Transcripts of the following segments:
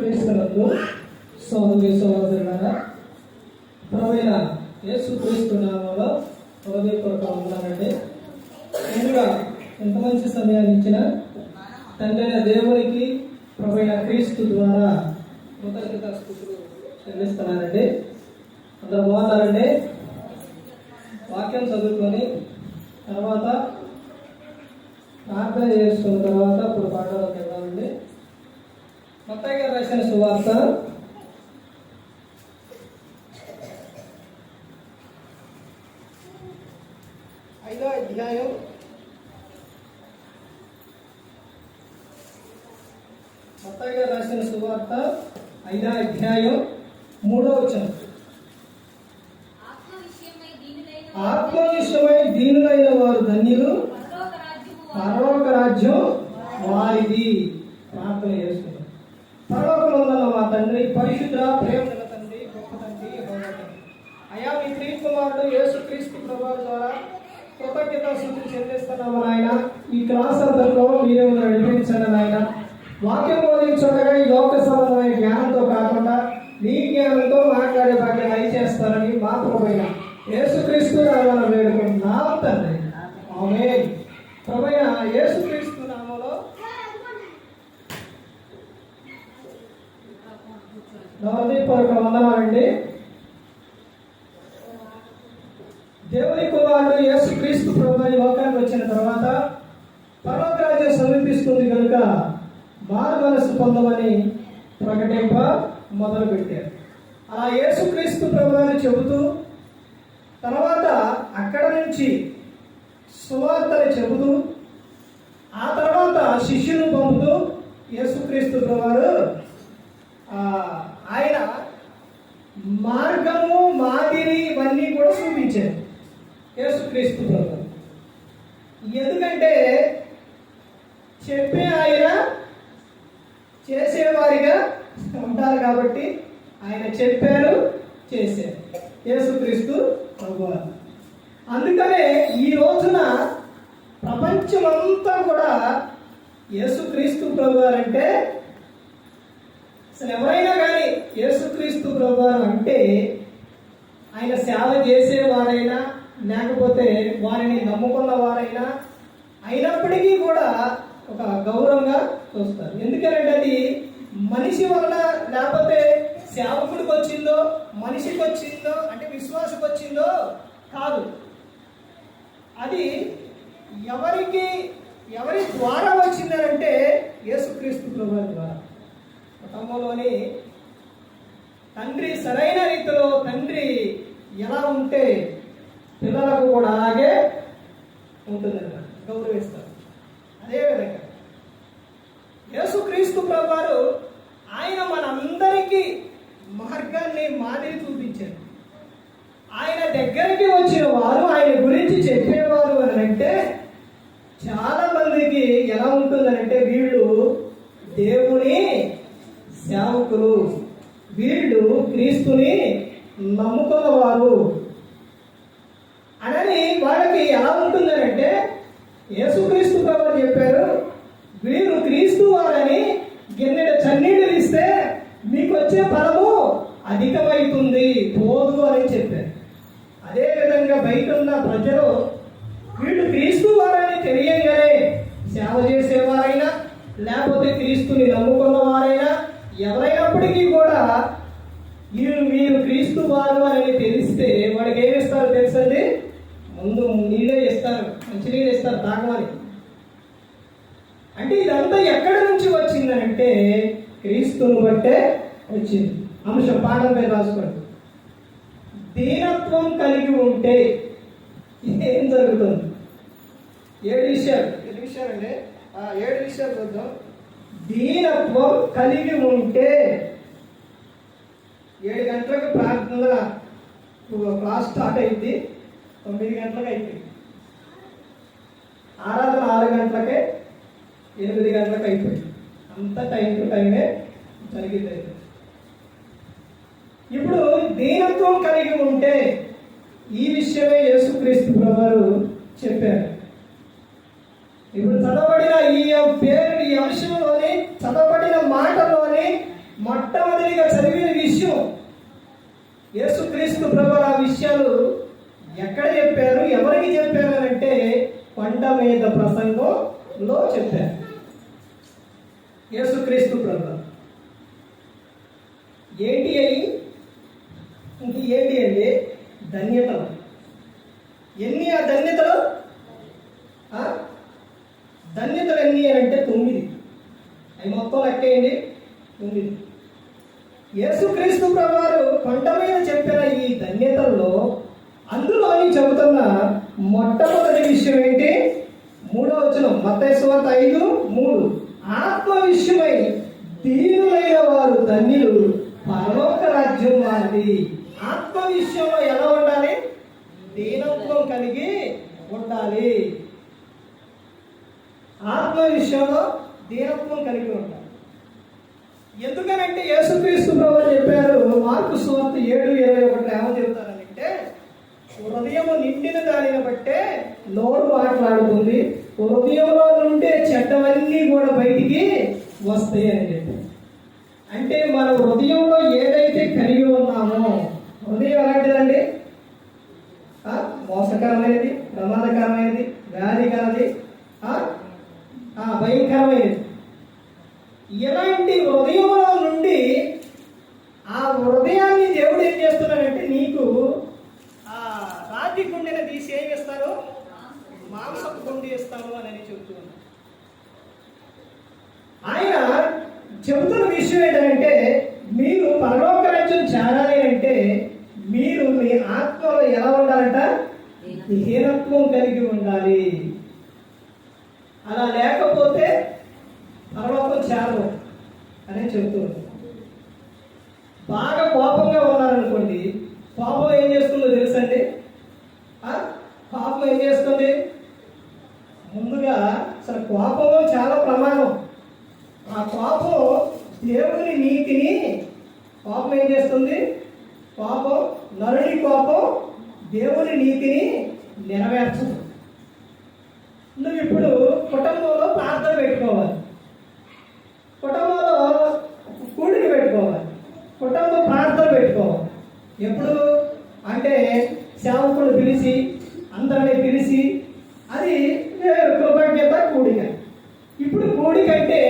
క్రీస్తునందు సోదరి సోదరులారా, ప్రభువైన యేసు క్రీస్తు నామములో హృదయపూర్వక వందనాలండి. ముందుగా ఎంత మంచి సమయాన్ని ఇచ్చిన తండ్రి అయిన దేవునికి ప్రభువైన క్రీస్తు ద్వారా కృతజ్ఞతాస్తుతులు చెల్లిస్తున్నానండి. అందరూ బాగున్నారండి. వాక్యం చదువుకొని తర్వాత ప్రార్థన చేసుకున్న తర్వాత ఇప్పుడు పాఠాలకు వెళ్దామండి. మత్తయి గారు రాసిన సువార్త 5వ అధ్యాయం 3వ వచనం. ఆత్మ విషయమై దీనులైన వారు ధన్యులు, పరలోక రాజ్యం వారిది. ప్రార్థన చేసుకున్నాం. పరలోకమందున్న మా తండ్రి, పరిశుద్ధ ప్రేమ గల తండ్రి, గొప్ప తండ్రి, అయా మీ ప్రియకుమారుడు యేసుక్రీస్తు ప్రభువు ద్వారా కృతజ్ఞతాస్తుతులు చెల్లిస్తున్నాము నాయన. ఈ క్లాస్ అంతట్లో మీరే నడిపించండి నాయన. వాక్యం బోధించగా ఈ లోక సంబంధమైన జ్ఞానంతో కాకుండా నీ జ్ఞానంతో మాట్లాడే భాగ్యం దయచేస్తారని మా ప్రభువైన యేసుక్రీస్తు నామమున వేడుకుంటున్నాం తండ్రి. ఆమేన్. ప్రభువైన యేసుక్రీస్తు నామములో హృదయపూర్వక వందనాలండి. దేవుని కుమారుడు యేసుక్రీస్తు ప్రభువు లోకానికి వచ్చిన తర్వాత పరలోక రాజ్యం సమీపిస్తుంది కనుక మారు మనసు పొందమని ప్రకటింప మొదలు పెట్టారు. అలా యేసుక్రీస్తు ప్రభువుని చెబుతూ తర్వాత అక్కడ నుంచి సువార్తలు చెబుతూ ఆ తర్వాత శిష్యులు పంపుతూ యేసుక్రీస్తు ప్రభువు ఆయన మార్గము మాదిరి ఇవన్నీ కూడా చూపించారు యేసుక్రీస్తు ప్రభువు. ఎందుకంటే చెప్పే ఆయన చేసేవారిగా ఉంటారు కాబట్టి ఆయన చెప్పారు, చేశారు యేసుక్రీస్తు ప్రభువు. అందుకనే ఈ రోజున ప్రపంచమంతా కూడా యేసుక్రీస్తు ప్రభువు అంటే అసలు ఎవరైనా కానీ యేసుక్రీస్తు ప్రభువు అంటే ఆయన సేవ చేసేవారైనా లేకపోతే వారిని నమ్ముకున్న వారైనా అయినప్పటికీ కూడా ఒక గౌరవంగా చూస్తారు. ఎందుకంటే అది మనిషి వలన లేకపోతే సేవకుడికి వచ్చిందో మనిషికి వచ్చిందో అంటే విశ్వాసకు వచ్చిందో కాదు. అది ఎవరి ద్వారా వచ్చిందనంటే యేసుక్రీస్తు ప్రభువు ద్వారా. కుటుంబంలోని తండ్రి సరైన రీతిలో తండ్రి ఎలా ఉంటే పిల్లలకు కూడా అలాగే ఉంటుందన్నమాట, గౌరవిస్తారు. అదేవిధంగా యేసుక్రీస్తు ప్రభువారు ఆయన మనందరికీ మార్గాన్ని మాదిరి చూపించారు. ఆయన దగ్గరికి వచ్చిన వారు ఆయన గురించి చెప్పేవారు అని అంటే చాలా మందికి ఎలా ఉంటుందనంటే వీళ్ళు దేవుని సేవకులు, వీళ్ళు క్రీస్తుని నమ్ముకున్నవారు అని వాళ్ళకి ఎలా ఉంటుందనంటే యేసుక్రీస్తు ప్రభువు చెప్పారు, వీరు క్రీస్తు వారని గిన్నెడు చన్నీళ్ళు ఇస్తే మీకు వచ్చే ఫలము అధికమవుతుంది, పోదు అని చెప్పారు. అదేవిధంగా బయట ఉన్న ప్రజలు వీళ్ళు క్రీస్తు వారని తెలియగానే సేవ చేసేవారైనా లేకపోతే క్రీస్తుని నమ్ముకున్న వారైనా ఎవరైనప్పటికీ కూడా వీరు క్రీస్తు వారు అని తెలిస్తే వాడికి ఏమి ఇస్తారో తెలుసండి? ముందు నీళ్ళే ఇస్తారు, మంచినీళ్ళు ఇస్తారు తాగమని. అంటే ఇదంతా ఎక్కడి నుంచి వచ్చిందంటే క్రీస్తుని బట్టే వచ్చింది. అంశం పాఠం మీద రాసుకోండి. దీనత్వం కలిగి ఉంటే ఏం జరుగుతుంది? 7 విషయాలండి. 7 విషయాలు చూద్దాం. దీనత్వం కలిగి ఉంటే 7 గంటలకు ప్రార్థన క్లాస్ స్టార్ట్ అయింది, 9 గంటలకు అయిపోయింది. ఆరాధన 6 గంటలకే 8 గంటలకు అయిపోయింది. అంతా టైం టు టైమే జరిగింది. ఇప్పుడు దీనత్వం కలిగి ఉంటే ఈ విషయమే యేసుక్రీస్తు ప్రభువు చెప్పారు. ఇప్పుడు చదవబడిన ఈ పేరు ఈ అంశంలోని చదవబడిన మాటలోని మీద ప్రసంగంలో చెప్పారు యేసుక్రీస్తు ప్రభు. ఏంటి అయి ఇంక ఏంటి అండి ధన్యతలు. ఎన్ని ఆ ధన్యతలు? ధన్యతలు ఎన్ని అంటే 9. అవి మొత్తం లెక్కేయండి 9. యేసుక్రీస్తు ప్రభువారు కొండ మీద చెప్పిన ఈ ధన్యతల్లో అందులోని చెబుతున్న మొట్టమొదటి విషయం ఏంటి? 3వ వచనం మత్తయి సువార్త 5:3. ఆత్మ విషయమై దీనులైన వారు ధన్యులు, పరలోక రాజ్యం వారిది. ఆత్మ విషయంలో ఎలా ఉండాలి? దీనత్వం కలిగి ఉండాలి. ఆత్మ విషయంలో దీనత్వం కలిగి ఉండాలి. ఎందుకనంటే యేసుక్రీస్తు ప్రభువు చెప్పారు మార్కు సువార్త 7:21 ఏమని చెబుతారంటే, హృదయము నిండిన దానిని బట్టే నోరు మాట్లాడుతుంది, హృదయంలో నుండే చెడ్డవన్నీ కూడా బయటికి వస్తాయి అని చెప్పి. అంటే మన హృదయంలో ఏదైతే కలిగి ఉన్నామో, హృదయం ఎలాంటిదండి? మోసకరమైనది, ప్రమాదకరమైనది, వ్యాధికరమైనది, భయంకరమైనది. ఇలాంటి హృదయంలో నుండి ఆ హృదయాన్ని దేవుడు ఏం చేస్తున్నాడంటే నీకు రాతి గుండెని తీసి ఏమి ఇస్తారు? మాంసపు గుండె ఇస్తాను అని చెబుతున్నాను. ఆయన చెబుతున్న విషయం ఏంటంటే మీరు పరలోక రాజ్యం చేరాలి అంటే మీరు మీ ఆత్మలో ఎలా ఉండాలంట? హీనత్వం కలిగి ఉండాలి. అలా లేకపోతే పరలోకం చేరదు అని చెబుతుంది. బాగా కోపంగా ఉన్నారనుకోండి, కోపం ఏం చేస్తుందో తెలుసండి? కోపం ఏం చేస్తుంది? ముందుగా అసలు కోపం చాలా ప్రమాదం. ఆ కోపం దేవుని నీతిని కోపం ఏం చేస్తుంది? కోపం, నరుని కోపం దేవుని నీతిని నెరవేర్చదు. నువ్వు ఇప్పుడు కుటుంబంలో ప్రార్థన పెట్టుకోవాలి, కుటుంబంలో కూడికి పెట్టుకోవాలి, కుటుంబ ప్రార్థన పెట్టుకోవాలి. ఎప్పుడు అంటే సేవకులు పిలిచి అందరినీ పిలిచి అది కృతజ్ఞత కూడిక. ఇప్పుడు కూడికంటే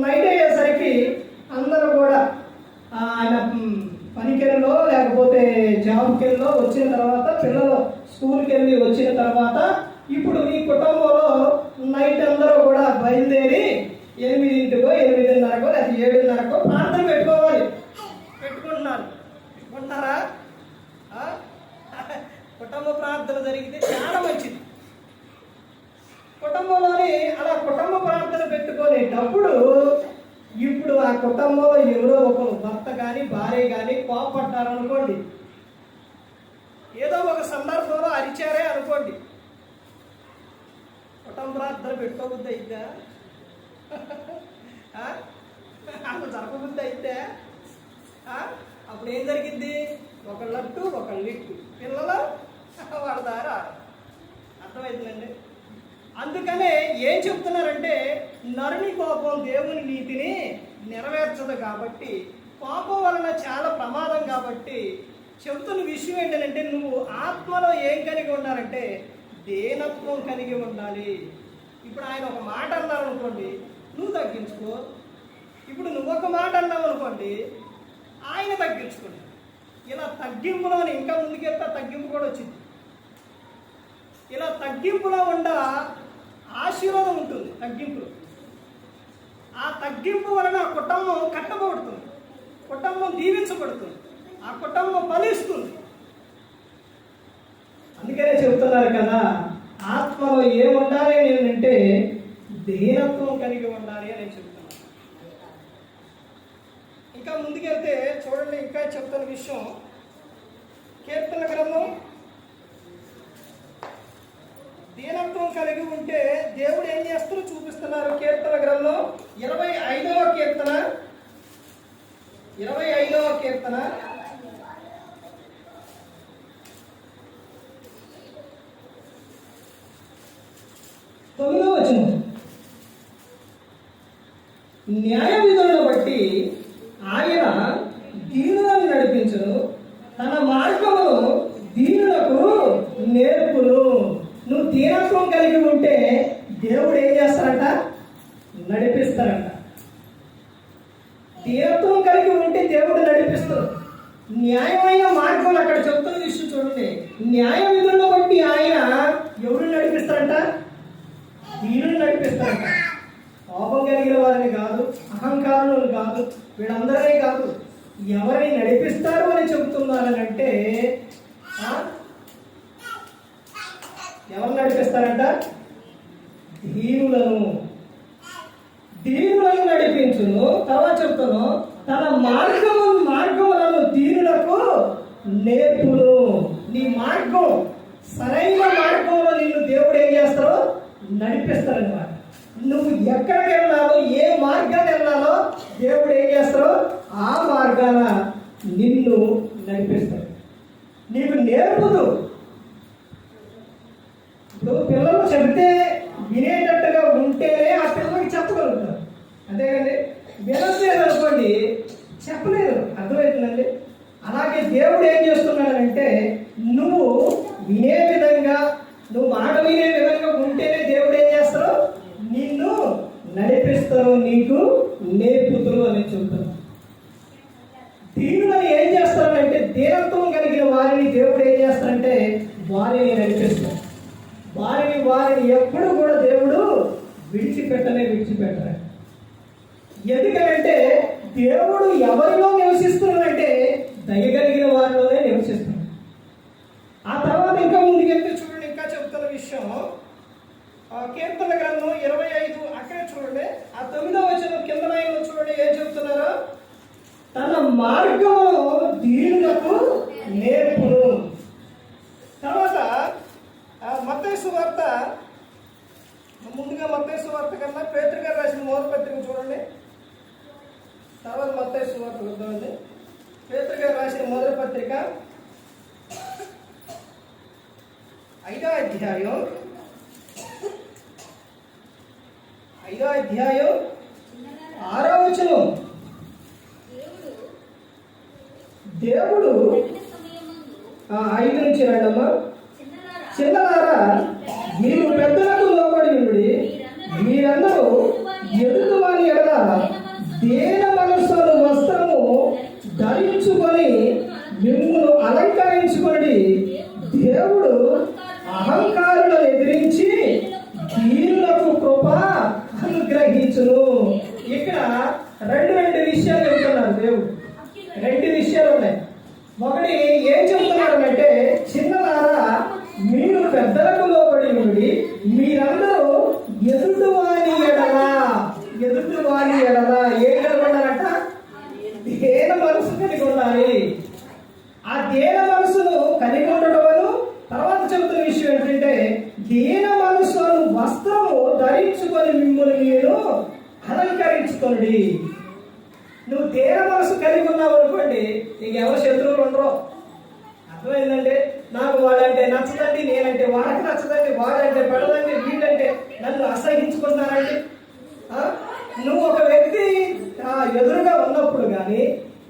నైట్ అయ్యేసరికి అందరూ కూడా ఆయన పనికెళ్ళలో లేకపోతే జాబ్కెళ్ళలో వచ్చిన తర్వాత, పిల్లలు స్కూల్కి వెళ్ళి వచ్చిన తర్వాత ఇప్పుడు ఈ కుటుంబంలో నైట్ అందరూ కూడా బయలుదేరి 8:00కో 8:30కో లేదా 7:30కో ప్రార్థన పెట్టుకోవాలి. పెట్టుకుంటున్నారు. పెట్టుకుంటున్నారా? కుటుంబ ప్రార్థన జరిగితే చాలా మంచిది. కుటుంబంలోని అలా కుటుంబ ప్రార్థన పెట్టుకునేటప్పుడు ఇప్పుడు ఆ కుటుంబంలో ఎవరో ఒకరు భర్త కానీ భార్య కానీ కోపడ్డారు అనుకోండి, ఏదో ఒక సందర్భంలో అరిచారే అనుకోండి, కుటుంబ ప్రార్థన పెట్టుకోబుద్ది అయితే అసలు జరగబుద్ది అయితే అప్పుడు ఏం జరిగింది? ఒకళ్ళట్టు ఒకళ్ళు ఇట్టు, పిల్లలు వాడదారా. అర్థమవుతుందండి. అందుకనే ఏం చెప్తున్నారంటే నరుని కోపం దేవుని నీతిని నెరవేర్చదు కాబట్టి, కోపం వలన చాలా ప్రమాదం కాబట్టి చెబుతున్న విషయం ఏంటంటే నువ్వు ఆత్మలో ఏం కలిగి ఉండాలంటే దీనత్వం కలిగి ఉండాలి. ఇప్పుడు ఆయన ఒక మాట అన్నారు అనుకోండి, నువ్వు తగ్గించుకో. ఇప్పుడు నువ్వు ఒక మాట అన్నావు అనుకోండి, ఆయన తగ్గించుకోండి. ఇలా తగ్గింపులోని ఇంకా ముందుకెళ్తా తగ్గింపు కూడా వచ్చింది. ఇలా తగ్గింపులో ఉండ ఆశీర్వాదం ఉంటుంది. తగ్గింపులో ఆ తగ్గింపు వలన కుటుంబం కట్టబడుతుంది, కుటుంబం దీవించబడుతుంది, ఆ కుటుంబం ఫలిస్తుంది. అందుకనే చెబుతున్నారు కదా, ఆత్మలో ఏముండాలి అంటే దీనత్వం కలిగి ఉండాలి అని చెబుతున్నారు. ఇంకా ముందుకెళ్తే చూడండి, ఇంకా చెప్తున్న విషయం కీర్తన గ్రంథం. దీనత్వం కలిగి ఉంటే దేవుడు ఏం చేస్తారో చూపిస్తున్నారు. కీర్తన గ్రంథం 25వ కీర్తన 9వ వచనం. న్యాయ విధులను బట్టి ఆయన దీనులను నడిపించును, తన మార్గమును దీనులకు నేర్పును. నువ్వు దీనత్వం కలిగి దీనత్వం కలిగి ఉంటే దేవుడు నడిపిస్తాడు. న్యాయమైన మార్గం అక్కడ చెప్తున్న విషయం చూడండి. న్యాయ విధులను బట్టి ఆయన ఎవరు నడిపిస్తారంట? దీనులు నడిపిస్తారంట. కోపం కలిగిన వారిని కాదు, అహంకారులను కాదు, వీళ్ళందరినీ కాదు. ఎవరిని నడిపిస్తారు అని చెబుతున్నారని అంటే ఎవరు నడిపిస్తారంట? దీనులను నడిపించును. తర్వాత చెప్తాను, తన మార్గములను దీనులకు నేర్పును. నీ మార్గం సరైన మార్గంలో నిన్ను దేవుడు ఏం చేస్తారో నడిపిస్తారన్నమాట. నువ్వు ఎక్కడికి వెళ్ళాలో, ఏ మార్గాన్ని వెళ్ళాలో దేవుడు ఏం చేస్తారో ఆ మార్గాన నిన్ను నడిపిస్తాడు. నీకు నేర్పుదు. ఇప్పుడు పిల్లలు చెబితే వినేటట్టుగా ఉంటేనే ఆ పిల్లలకి చెప్పగలుగుతారు. అంతేకండి, వినలేదు అనుకోండి చెప్పలేదు. అర్థమవుతుందండి. అలాగే దేవుడు ఏం చేస్తున్నాడంటే నువ్వు వినే విధంగా, నువ్వు మాట వినే విధంగా ఉంటేనే దేవుడు ఏం చేస్తారో నిన్ను నడిపిస్తారు, నీకు నేర్పుతారు అని చెబుతారు. దీనులను ఏం చేస్తారంటే దీనత్వం కలిగిన వారిని దేవుడు ఏం చేస్తారంటే వారిని నడిపిస్తారు. వారిని ఎప్పుడు కూడా దేవుడు విడిచిపెట్టరు. ఎందుకంటే దేవుడు ఎవరిలో నివసిస్తున్నాడంటే దయగలిగిన వారిలోనే నివసిస్తున్నాడు. ఆ తర్వాత ఇంకా ముందుకెళ్తే చూడండి, ఇంకా చెప్తున్న విషయం కీర్తన గ్రంథం 25 అక్కడే చూడండి. ఆ 9వ వచనం కింద లైన్లో చూడండి ఏం చెప్తున్నారో, తన మార్గమును దీనులకు నేర్పును. తర్వాత మత్తయి సువార్త, ముందుగా మత్తయి సువార్త కన్నా పేతురు గారు రాసిన మొదటి పత్రిక చూడండి. తర్వాత మత్తయి సువార్త వద్దామండి. పేతురు గారు రాసిన మొదటి పత్రిక 5వ అధ్యాయం 6వ వచనం. దేవుడు 5 నుంచి రండమ్మా. చిన్నలారా, మీరు పెద్దలకు లోబడి ఉండి మీరందరూ ఎదుటి వారి ఎడల దేన మనస్సును వస్త్రము ధరించుకొని మిమ్మును అలంకరించుకొని దేవుడు అహంకారులను ఎదిరించి దీనులకు కృప అనుగ్రహించును. ఇక్కడ రెండు విషయాలు చెబుతున్నారు దేవుడు. 2 విషయాలు ఉన్నాయి. ఒకటి ఏం చెబుతున్నారు అంటే, చిన్నలారా మీరు పెద్దలకు లోబడి ఉండి మీరందరూ ఎదుటివారి ఎడల ఏం కలిగి ఉండాలంట? దేన మనసు కలిగి ఉండాలి. ఆ దేన మనసును కలిగి ఉండటం. తర్వాత చెబుతున్న విషయం ఏంటంటే, దేన మనసును వస్త్రము ధరించుకొని మిమ్మల్ని మీరు అలంకరించుకోండి. నువ్వు దేన మనసు కలిగి ఉన్నావు అనుకోండి, నీకెవరు శత్రువులు ఉండరు. అర్థమైందంటే, నాకు వాడంటే నచ్చదండి, నేనంటే వాడికి నచ్చదండి, వాడంటే పడదండి, వీడంటే నన్ను అసహించుకుంటారండి. నువ్వు ఒక వ్యక్తి ఎదురుగా ఉన్నప్పుడు కానీ,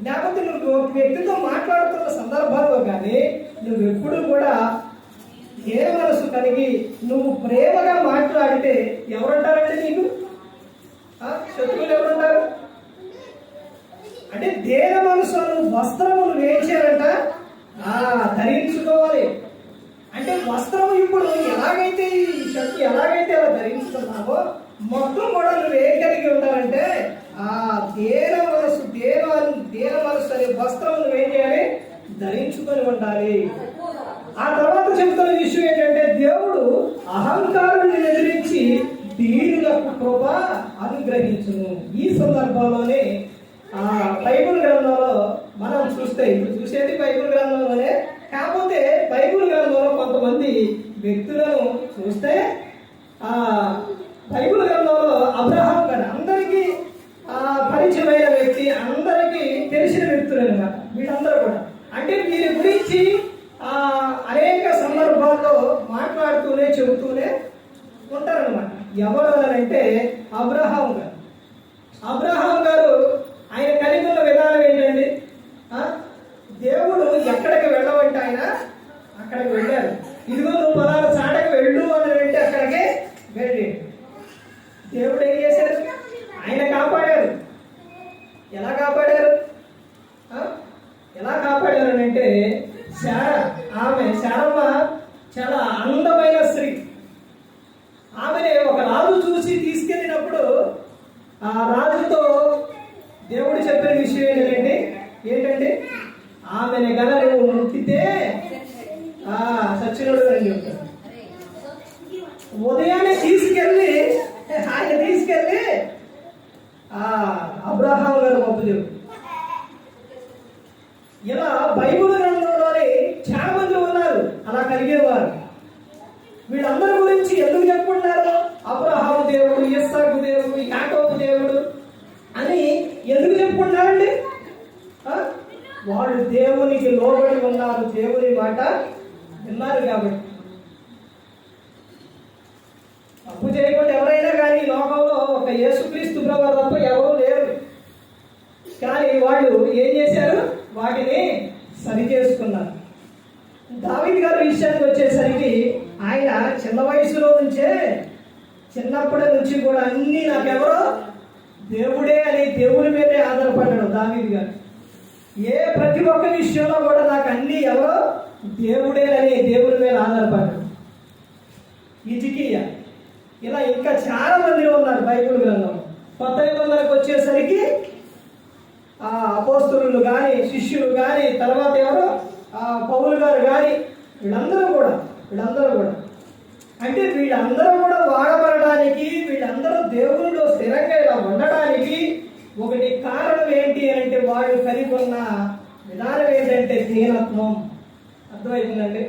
లేకపోతే నువ్వు ఒక వ్యక్తితో మాట్లాడుతున్న సందర్భాల్లో కానీ నువ్వు ఎప్పుడు కూడా ఏ మనసు కలిగి నువ్వు ప్రేమగా మాట్లాడితే ఎవరుంటారంటే నీకు శత్రువులు ఎవరుంటారు అంటే, దేన మనసును వస్త్రములు వేయించారంట ధరించుకోవాలి. అంటే వస్త్రం ఇప్పుడు ఎలాగైతే ఈ శక్తి ఎలాగైతే అలా ధరించుకున్నావో మొత్తం కూడా నువ్వు ఏం కలిగి ఉంటారంటే ఆ దేన మనసు అనే వస్త్రం నువ్వు ఏం చేయాలి? ధరించుకొని ఉండాలి. ఆ తర్వాత చెబుతున్న విషయం ఏంటంటే, దేవుడు అహంకారుని ఎదిరించి దీనులకు కృప అనుగ్రహించును. ఈ సందర్భంలోనే బైబిల్ గ్రంథంలో మనం చూస్తే, ఇప్పుడు చూసేది బైబిల్ గ్రంథంలోనే, కాకపోతే బైబిల్ గ్రంథంలో కొంతమంది వ్యక్తులను చూస్తే బైబిల్ గ్రంథంలో అబ్రహాం గారు అందరికీ పరిచయమైన వ్యక్తి, అందరికీ తెలిసిన వ్యక్తులు అనమాట. వీళ్ళందరూ కూడా అంటే వీరి గురించి అనేక సందర్భాల్లో మాట్లాడుతూనే చెబుతూనే ఉంటారనమాట. ఎవరు అంటే అబ్రహాం గారు. అబ్రహాం గారు ఆయన కలిగి ఉన్న విధానం ఏంటండి? దేవుడు ఎక్కడికి వెళ్ళవంటే ఆయన అక్కడికి వెళ్ళారు. ఇదిగో నువ్వు పలానా చాటకి వెళ్ళు అని అంటే అక్కడికి వెళ్ళి దేవుడు ఏం చేశారు? ఆయన కాపాడారు. ఎలా కాపాడారు? ఎలా కాపాడారనంటే శారమ్మ చాలా అందమైన స్త్రీ. ఆమెని ఒక రాజు చూసి తీసుకెళ్ళినప్పుడు ఆ రాజుతో దేవుడు చెప్పిన విషయం ఏంటంటే ఆమెను గల నువ్వు ముట్టితే సచ్చినుడు అని చెప్తాడు. ఉదయాన్నే తీసుకెళ్ళి అబ్రహాం గారు పంపుదేవుడు. ఇలా బైబిల్ గ్రంథంలోనే చాలా మంది ఉన్నారు అలా కలిగేవారు. వీళ్ళందరి గురించి ఎందుకు చెప్పుకుంటున్నారు? అబ్రహాము దేవుడు, ఇస్సాకు దేవుడు, యాకోబు దేవుడు అని ఎందుకు చెప్పుకుంటున్నారండి? వాళ్ళు దేవునికి లోబడి ఉన్నారు, దేవుని మాట విన్నారు కాబట్టి. తప్పు చేయకుండా ఎవరైనా కానీ లోకంలో ఒక యేసుక్రీస్తు ప్రభువు తప్ప ఎవరూ లేరు. కానీ వాళ్ళు ఏం చేశారు? వాటిని సరి చేసుకున్నారు. దావీదు గారి విషయానికి వచ్చేసరికి ఆయన చిన్న వయసులో నుంచే, చిన్నప్పటి నుంచి కూడా అన్ని నాకెవరో దేవుడే అని దేవుని మీదే ఆధారపడ్డాడు దావీదు గారు. ప్రతి ఒక్క విషయంలో కూడా నాకు అన్ని ఎవరో దేవుడే అని దేవుని మీద ఆధారపడ్డాడు. హిజ్కియా, ఇలా ఇంకా చాలా మంది ఉన్నారు బైబిల్ గ్రంథం. కొత్త నిబంధనకు వచ్చేసరికి అపోస్తలులు కానీ, శిష్యులు కానీ, తర్వాత ఎవరో పౌలు గారు కానీ, వీళ్ళందరూ కూడా అంటే వీళ్ళందరూ కూడా వాడబడడానికి, వీళ్ళందరూ దేవునిలో స్థిరంగా ఇలా ఉండడానికి ఒకటి కారణం ఏంటి అంటే వాళ్ళు కలిగి ఉన్న విధానం ఏంటంటే దీనత్వం. అర్థమవుతుందండి?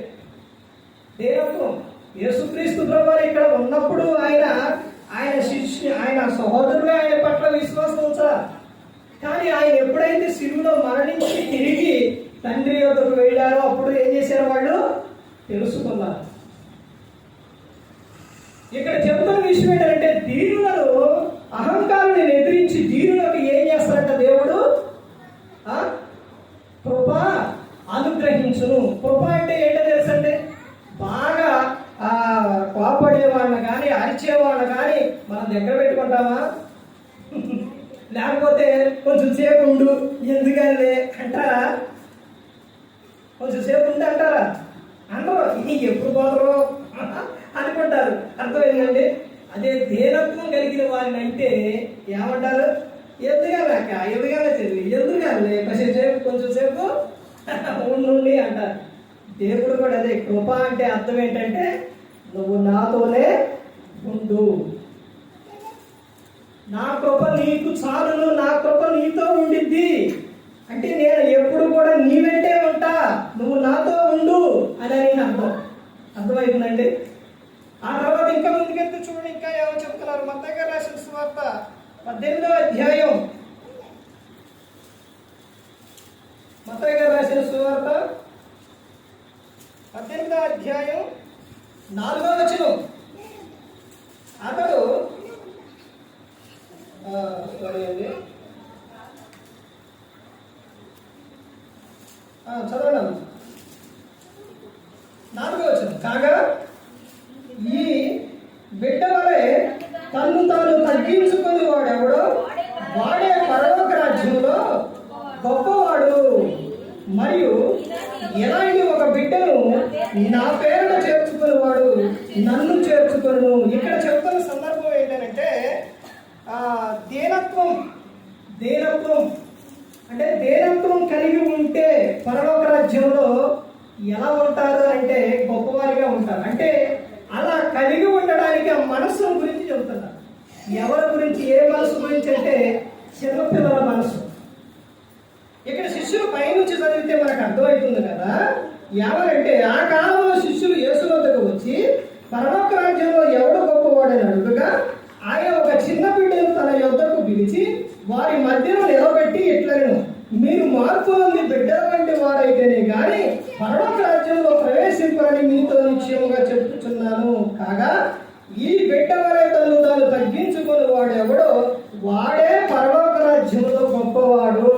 దీనత్వం. యేసుక్రీస్తు ప్రభువు ఇక్కడ ఉన్నప్పుడు ఆయన సహోదరులే ఆయన పట్ల విశ్వాసం ఉంచారు. కానీ ఆయన ఎప్పుడైతే శిలువలో మరణించి తిరిగి తండ్రి వద్దకు వెళ్ళారో అప్పుడు ఏం చేశారు? వాళ్ళు తెలుసుకున్నారు. ఇక్కడ చెబుతున్న విషయం ఏంటంటే దీనులను, అహంకారాన్ని ఎదిరించి దీనులకు ఏం చేస్తారంట దేవుడు? కృప అనుగ్రహించును. కృప అంటే ఏంటో తెలుసండి? బాగా కోపడేవాళ్ళని కానీ, అరిచేవాళ్ళని కానీ మనం దగ్గర పెట్టుకుంటామా? లేకపోతే కొంచెం సేపు ఉండు ఎందుకని అంటారా? కొంచెం సేపు ఉండి అంటారా? అందరూ ఎప్పుడు పోదరు అనుకుంటారు. అర్థమైందండి? అదే దీనత్వం కలిగిన వారిని అంటే ఏమంటారు? ఎదుగానే తెలియదు, ఎందుకని కొంచెం సేపు ఉండి అంటారు. దేవుడు కూడా అదే. కృప అంటే అర్థం ఏంటంటే నువ్వు నాతోనే ఉండు, నా కృప నీకు చాలును, నా కృప నీతో ఉండిద్ది అంటే నేను ఎప్పుడు కూడా నీ వెంటే ఉంటా, నువ్వు నాతో ఉండు అని అర్థం. అర్థమవుతుందండి? ఆ తర్వాత ఇంకా ముందుకెళ్తే చూడండి, ఇంకా ఏమో చెప్తున్నారు. మత్తయి గారు రాసిన సువార్త 18వ అధ్యాయం, మత్తయి గారు రాసిన సువార్త 18వ అధ్యాయం 4వ వచనం. అతడు చదవడం 4వ వచనం. కాగా ఈ బిడ్డ వలె తన్ను తాను తగ్గించుకుని వాడెవడో వాడే పరలోక రాజ్యంలో గొప్పవాడు. మరియు ఎలాంటి ఒక బిడ్డను నా పేరున చేర్చుకుని వాడు నన్ను చేర్చుకొను. ఇక్కడ చెప్తున్న సందర్భం ఏంటంటే దీనత్వం అంటే దీనత్వం కలిగి ఉంటే పరలోక రాజ్యంలో ఎలా ఉంటారు అంటే గొప్పవారిగా ఉంటారు. అంటే అలా కలిగి ఉండడానికి ఆ మనస్సు గురించి చెబుతున్నారు. ఎవరి గురించి? ఏ మనసు గురించి అంటే చిన్నపిల్లల మనసు. ఇక్కడ శిష్యులు పైనుంచి చదివితే మనకు అర్థమవుతుంది కదా. ఎవరంటే ఆ కాలంలో శిష్యులు యేసు వద్దకు వచ్చి పరలోక రాజ్యంలో ఎవడు గొప్పవాడని అడుగుగా ఆయన ఒక చిన్న బిడ్డను తన యొద్దకు పిలిచి వారి మధ్యలో నిలబెట్టి ఇట్లను, మీరు మార్పు నుండి బిడ్డల వంటి వారైతేనే గాని పరలోక రాజ్యంలో ప్రవేశింపాలని మీతో నిశ్చయముగా చెప్పుచున్నాను. కాగా ఈ బిడ్డ వలె తను తాను తగ్గించుకుని వాడెవడో వాడే పరలోక రాజ్యంలో గొప్పవాడు.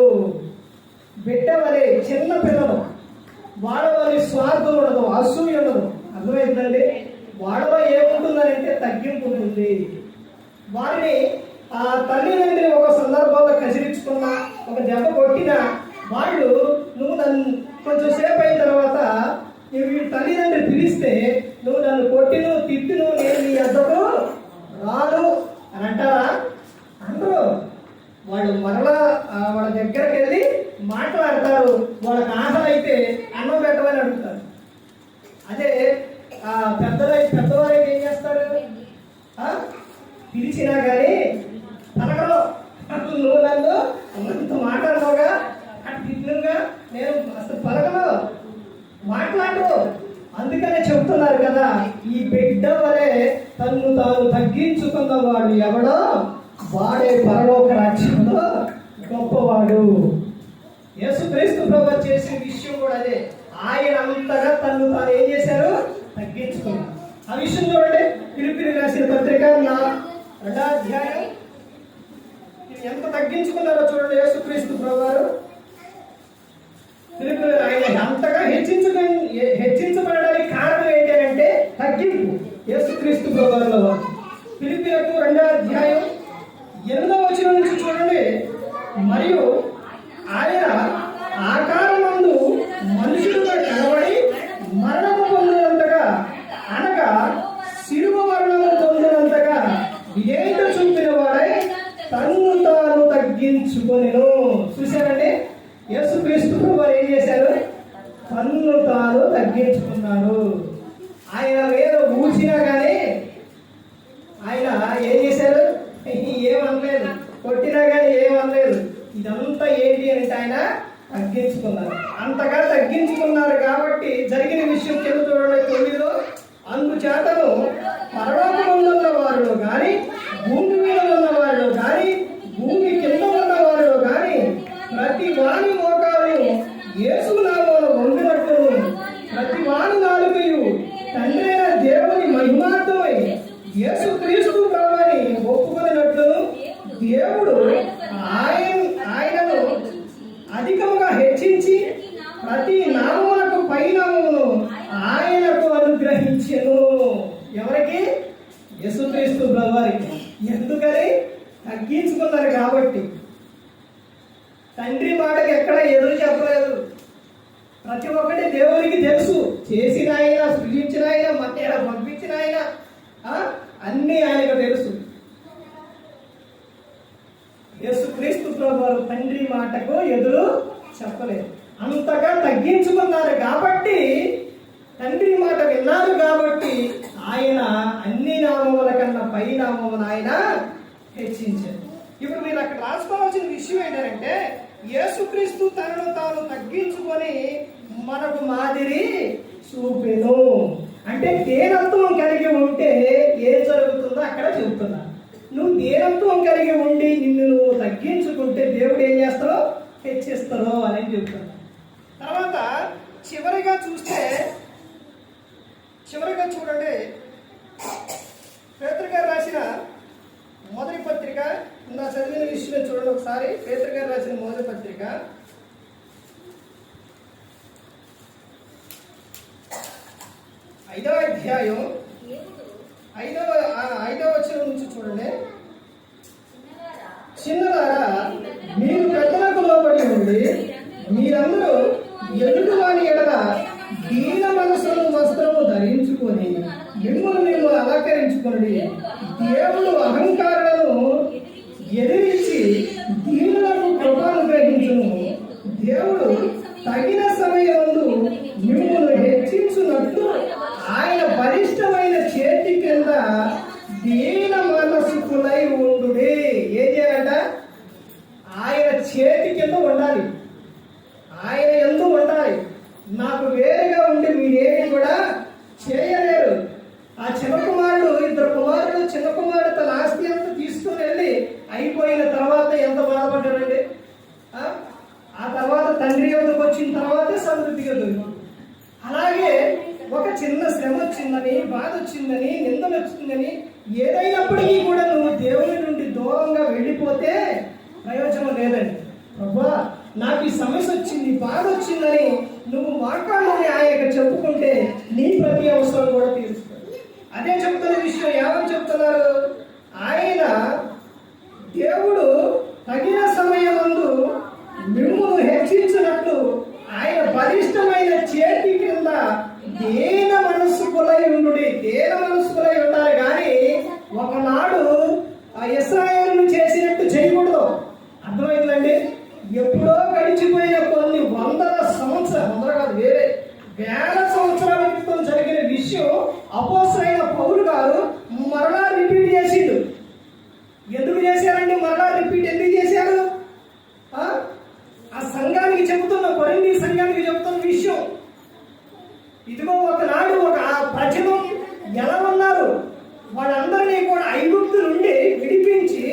బిడ్డ వలె, చిన్న పిల్లలు, వాళ్ళలో స్వార్థం ఉండదు, అసూయ ఉండదు. అర్థమైందండి? వాళ్ళలో ఏముంటుందంటే తగ్గింపు ఉంటుంది. వారిని ఆ తల్లిదండ్రులు ఒక సందర్భంలో కసిరించుకున్నా, ఒక దెబ్బ కొట్టినా వాళ్ళు నువ్వు నన్ను కొంచెం సేపు అయిన తర్వాత ఈ తల్లిదండ్రులు పిలిస్తే నువ్వు నన్ను కొట్టిను తిట్టును నేను నీ వద్దకు రాను అని అంటారా? అందరూ వాళ్ళు మరలా వాళ్ళ దగ్గరికి వెళ్ళి మాట్లాడతారు. వాళ్ళకి ఆకలి అయితే అన్నం పెట్టమని అడుగుతారు. అదే పెద్దవారైతే ఏం చేస్తారు? పిలిచినా కానీ పలకడం. నువ్వు నన్ను అంత మాట్లాడతావుగా అటు తిట్టుగా నేను అసలు పలకను, మాట్లాడు. అందుకనే చెప్తున్నారు కదా, ఈ బిడ్డ వలె తన్ను తాను తగ్గించుకున్నవాడు ఎవడో వాడే పరలోక రాజ్యంలో గొప్పవాడు. యేసుక్రీస్తు ప్రభువు చేసిన విషయం కూడా అదే. ఆయన అంతగా తన్ను తాను ఏం చేశారు? తగ్గించుకున్నారు. ఆ విషయం చూడండి, ఫిలిప్పీయులకు రాసిన పత్రిక 2వ అధ్యాయం. ఎంత తగ్గించుకున్నారో చూడండి యేసుక్రీస్తు ప్రభువారు. ఆయన అంతగా హెచ్చించబడడానికి కారణం ఏంటంటే తగ్గింపు. యేసుక్రీస్తు ప్రభువారిలో ఫిలిప్పీయులకు 2వ అధ్యాయం 8వ వచనం నుంచి చూడండి. మరియు ఆయన ఆకారమందు మనుషులుగా కనబడి మరణము పొందినంతగా, అనగా శిలువ మరణము పొందినంతగా విధేయత చూపిన వాడై తన్ను తాను తగ్గించుకొనెను. చూశారండి, యేసుక్రీస్తు ప్రభువు ఏం చేశారు? తన్ను తాను తగ్గించుకున్నారు. ఆయన మీద ఊసినా కానీ ఆయన ఏం చేశారు? ఏమనలేదు. కొట్టినా కానీ ఏమనలేదు. ఇదంతా ఏంటి అంటే ఆయన తగ్గించుకున్నారు. అంతగా తగ్గించుకున్నారు కాబట్టి జరిగిన విషయం కింద చూడండి 9లో, అందుచేతను పరలోకమందున్న వారిలో కానీ భూమి మీద ఉన్న వారిలో కానీ భూమి కింద ఉన్న వారిలో కానీ ప్రతి వాని మోకాలు యేసు నామమున వంగినట్టును ప్రతి వాని నాలుకయు తండ్రి అయిన దేవుని మహిమార్థమై యేసుక్రీస్తు ప్రభువుని ఒప్పుకొనినట్లును దేవుడు ఆయనను అధికముగా హెచ్చించి ప్రతి నామమునకు పై నామమును ఆయనకు అనుగ్రహించెను. ఎవరికి? యేసుక్రీస్తు ప్రభువారికి. ఎందుకని? తగ్గించుకున్నారు కాబట్టి. తండ్రి మాటకి ఎక్కడ ఎదురు చెప్పలేదు. ప్రతి ఒక్కటి దేవునికి తెలుసు. చేసిన ఆయన, సృజించిన ఆయన, మధ్య పంపించిన ఆయన, అన్నీ ఆయనకు తెలుసు. యేసుక్రీస్తు ప్రభువారు తండ్రి మాటకు ఎదురు చెప్పలేదు. అంతగా తగ్గించుకున్నారు కాబట్టి, తండ్రి మాట విన్నారు కాబట్టి ఆయన అన్ని నామముల కన్నా పై నామమును ఆయన హెచ్చించారు. ఇప్పుడు మీరు అక్కడ రాసుకోవాల్సిన విషయం ఏంటంటే, యేసుక్రీస్తు తనను తాను తగ్గించుకొని మనకు మాదిరి చూపెను. అంటే దేనత్వం కలిగి ఉంటే ఏం జరుగుతుందో అక్కడ చెబుతున్నా. నువ్వు దేనత్వం కలిగి ఉండి నిన్ను నువ్వు తగ్గించుకుంటే దేవుడు ఏం చేస్తారో హెచ్చిస్తారో అని చెబుతున్నా. తర్వాత చివరిగా చూడండి, పేతురు గారు రాసిన మొదటి పత్రిక, నా చదివిన విషయం చూడండి ఒకసారి. పేతురు గారు రాసిన మొదటి పత్రిక 5వ అధ్యాయం 5వ వచనం నుంచి చూడండి. చిన్నలారా, మీరు పెద్దలకు లోబడి ఉండి మీరందరూ ఎదుటివాని ఎడల దీన మనసును వస్త్రము ధరించుకొని మిమ్మల్ని అలంకరించుకొని దేవుడు అహంకారాలను ఎదిరించి దీనులకు కృపను గ్రహించును. దేవుడు తగిన సమయంలో మిమ్మల్ని హెచ్చించున్నట్టు ఆయన బలిష్టమైన చేతి కింద దీన మనసుకులై ఉండు. ఏం చేయాలంట? ఆయన చేతి కింద ఉండాలి, ఆయన ఎందు ఉండాలి. నాకు వేరుగా ఉండి మీరేమి కూడా చేయలేరు. ఆ చిన్న కుమారుడు, 2 కుమారుడు, చిన్న కుమారుడు తన ఆస్తి అంతా తీసుకుని వెళ్ళి అయిపోయిన తర్వాత ఎంత బాధపడ్డాడండి. ఆ తర్వాత తండ్రి యొద్దకు వచ్చిన తర్వాత సమృద్ధిగా దొరికింది. అలాగే ఒక చిన్న శ్రమ వచ్చిందని, బాధ వచ్చిందని, నిందలు వచ్చిందని, ఏదైనప్పటికీ కూడా నువ్వు దేవుని నుండి దూరంగా వెళ్ళిపోతే ప్రయోజనం లేదండి. ప్రభువా, నాకు ఈ సమస్య వచ్చింది, బాధ వచ్చిందని నువ్వు మాట్లాడమని ఆయన చెప్పుకుంటే నీ ప్రతి అవసరం కూడా తీరుస్తుంది. అదే చెప్తున్న విషయం. ఏమని చెప్తున్నారు? ఆయన దేవుడు తగిన సమయమందు మిమ్మును హెచ్చించిన బలిష్టమైన చేతి కింద దేన మనస్కులై ఉండాలి కానీ ఒకనాడు ఆ ఇశ్రాయేలును చేసినట్టు చేయకూడదు. అర్థమైందండి? ఎప్పుడో గడిచిపోయిన కొన్ని వందల కాదు, వేల సంవత్సరాల క్రితం జరిగిన విషయం అపోస్తలుడైన పౌలు గారు మరలా రిపీట్ చేసిండు. ఎందుకు చేశారండి? మరలా రిపీట్ ఎందుకు చేశారు? ఆ సంఘానికి చెబుతున్న, కొరింథీ సంఘానికి చెబుతున్న విషయం ఇదిగో, ఒకనాడు ఆ ప్రజలు ఎలా ఉన్నారు, వాళ్ళందరినీ కూడా ఐగుప్తు నుండి విడిపించి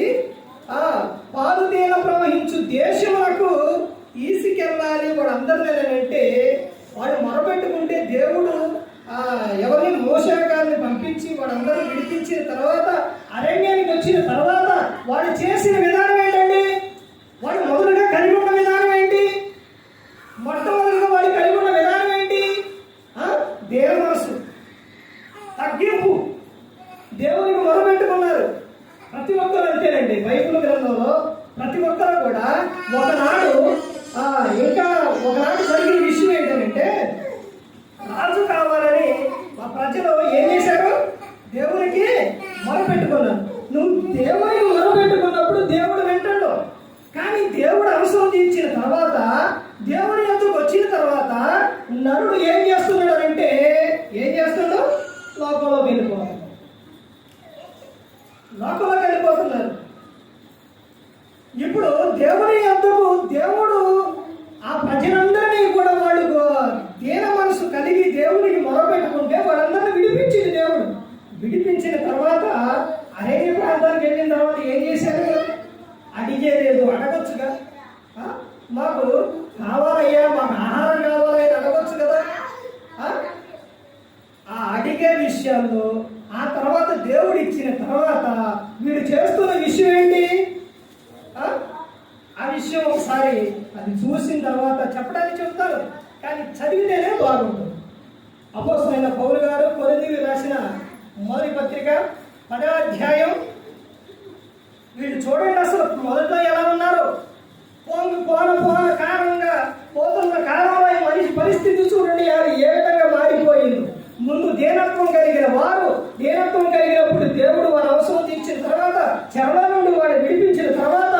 పాలు తేనె ప్రవహించు దేశములకు తీసుకెళ్ళాలి వాళ్ళందరినీ అంటే వాళ్ళు మొరపెట్టుకుంటే దేవుడు ఎవరిని మోషే గారిని పంపించి వాళ్ళందరినీ విడిపించిన తర్వాత అరణ్యానికి వచ్చిన తర్వాత వాళ్ళు చేసిన విధానం ఏంటండి? వాడు మొదలుగా కలిగి ఉన్న విధానం ఏంటి? మొట్టమొదటిగా వాడు కలిగి ఉన్న విధానం ఏంటి? దేవ మనసు, తగ్గింపు, దేవునికి మొదలుపెట్టుకున్నారు. ప్రతి ఒక్కరు అంతేనండి. బైబిల్ గ్రంథంలో ప్రతి ఒక్కరు కూడా ఒకనాడు జరిగిన విషయం ఏంటంటే, రాజు కావాలని మా ప్రజలు ఏం చేశారు? దేవునికి మొరపెట్టుకున్నారు. నువ్వు దేవునికి మొరపెట్టుకున్నప్పుడు దేవుడు వింటాడు. కానీ దేవుడు అవసరం తీర్చిన తర్వాత, దేవుడి యొద్దకు వచ్చిన తర్వాత నరుడు ఏం చేస్తున్నాడు అంటే, ఏం చేస్తాడు? లోకంలోకి వెళ్ళిపోతున్నారు. ఇప్పుడు దేవుడి యొద్దకు దేవుడు ఆ ప్రజలందరినీ కూడా వాళ్ళు దీన మనసు కలిగి దేవుడికి మొరపెట్టుకుంటే వాళ్ళందరినీ విడిపించింది దేవుడు. విడిపించిన తర్వాత అరణ్య ప్రాంతానికి వెళ్ళిన తర్వాత ఏం చేశారు? అడిగేలేదు, అడగొచ్చుగా. మాకు కావాలయ్యా, మాకు ఆహారం కావాలని అడగొచ్చు కదా. ఆ అడిగే విషయాల్లో ఆ తర్వాత దేవుడు ఇచ్చిన తర్వాత వీడు చేస్తున్న విషయం ఏంటి? ఆ విషయం ఒకసారి అది చూసిన తర్వాత చెప్పడానికి చెప్తారు, కానీ చదివితేనే బాగుంటుంది. అపోస్తలుడైన పౌలు గారు కొరింథీయులకు రాసిన మొదటి పత్రిక 10వ అధ్యాయం. వీళ్ళు చూడండి, అసలు మొదట్లో ఎలా ఉన్నారు? కారణంగా పోతున్న కాలంలో ఈ మనిషి పరిస్థితి చూడండి, ఏ విధంగా మారిపోయింది. ముందు దీనత్వం కలిగిన వారు, దీనత్వం కలిగినప్పుడు దేవుడు వారి అవసరం తీర్చిన తర్వాత, చెరల నుండి వాడు విడిపించిన తర్వాత,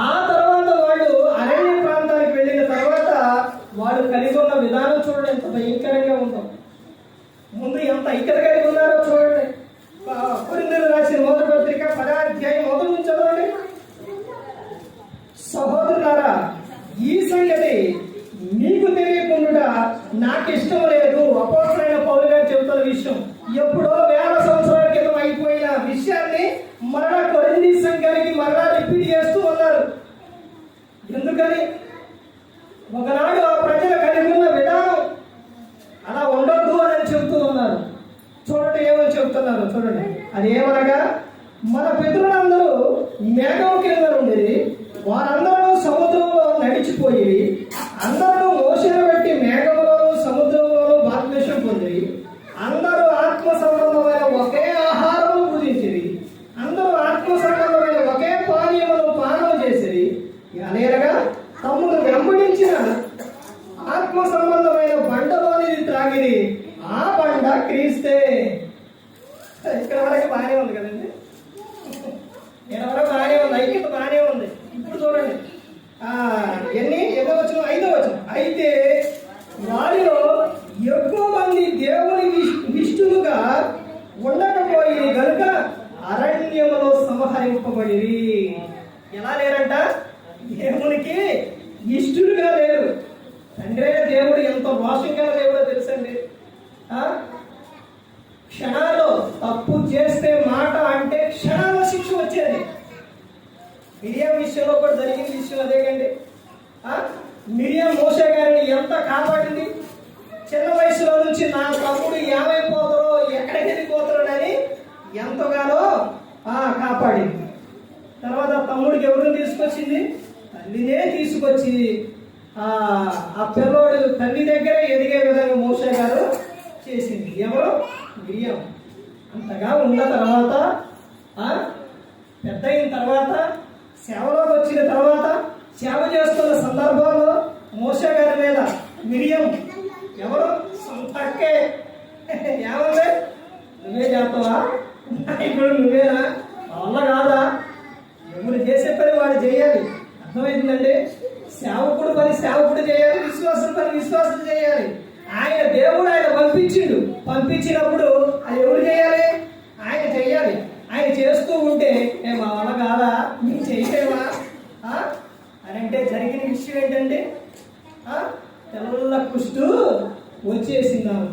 ఆ తర్వాత వాళ్ళు అరణ్య ప్రాంతానికి వెళ్ళిన తర్వాత వాళ్ళు కలిగి ఉన్న విధానం చూడండి ఎంత భయంకరంగా ఉందో. ముందు ఎంత ఐక్యత కలిగి ఉన్నారో చూడండి. కొరింథీయులకు రాసిన మొదటి పత్రిక 10వ అధ్యాయం మొదటి నుంచి చదవండి. సహోదరులారా, ఈ సంగతి మీకు తెలియకుండా నాకు ఇష్టం లేదు. అపోస్తలుడైన పౌలు గారు చెబుతున్న విషయం ఎప్పుడో వేల సంవత్సరాల క్రితం అయిపోయిన విషయాన్ని మరలా కొరింథీ సంఘానికి మరలా రిపీట్ చేస్తూ ఉన్నారు. ఎందుకని? ఒకనాడు ఆ ప్రజలు కలిగి ఉన్న విధానం అలా ఉండొద్దు అని చెబుతూ ఉన్నారు. చూడండి ఏమని చెబుతున్నారు, చూడండి. అది ఏమనగా, మన పితరులందరూ మేఘం కింద ఉండేది, వారందరూ సముద్రంలో నడిచిపోయి, అందరూ మోషేను బట్టి మేఘంలోను సముద్రంలోను బాప్తిస్మం పొంది, అందరూ ఆత్మ సంబంధమైన ఒకే ఆహారము భుజించిరి, అందరూ ఆత్మ సంబంధమైన ఒకే పానీయమును పానం చేసిరి. అనేరగా తమ్ముడు వెంబడించిన ఆత్మ సంబంధమైన బండలోనిది త్రాగిరి, ఆ బండ క్రీస్తే. ఇక్కడ వరకు బాగానే ఉంది కదండి, ఇక్కడ వరకు బాగానే ఉంది, ఐక్యత బాగానే ఉంది. ఇప్పుడు చూడండి, ఎన్నో వచ్చిన 5వ వచనం. అయితే వారిలో ఎక్కువ మంది దేవుని ఇష్టలుగా ఉండకపోయి కనుక అరణ్యములో సంహరింపబడిరి. ఎలా లేరంట? దేవునికి ఇష్టలుగా లేరు. తండ్రే దేవుడు ఎంత రోషంగా దేవుడో తెలుసండి. క్షణాల్లో తప్పు చేస్తే మాట అంటే క్షణాల్లో శిక్ష వచ్చేది. మిరియం విషయంలో కూడా జరిగిన విషయం అదేకండి. మిరియం మోషే గారిని ఎంత కాపాడింది. చిన్న వయసులో నుంచి నా తమ్ముడు ఏమైపోతారో, ఎక్కడికి వెళ్ళిపోతారో అని ఎంతగానో కాపాడింది. తర్వాత తమ్ముడికి ఎవరిని తీసుకొచ్చింది? తల్లినే తీసుకొచ్చి ఆ పిల్లోడు తల్లి దగ్గరే ఎదిగే విధంగా మోషే గారు చేసింది. ఎవరు? మిరియం. అంతగా ఉన్న తర్వాత, పెద్ద అయిన తర్వాత, సేవలోకి వచ్చిన తర్వాత, సేవ చేస్తున్న సందర్భంలో మోషే గారి మీద మిరియం విశ్వాసం పని విశ్వాసం చేయాలి. ఆయన దేవుడు ఆయన పంపించినప్పుడు అది ఎవరు చేయాలి? ఆయన చెయ్యాలి. ఆయన చేస్తూ ఉంటే మా వల్ల కాదా, మీరు చేయలేవా అని అంటే జరిగిన విషయం ఏంటంటే తెల్ల కుష్టు వచ్చేసిందాము.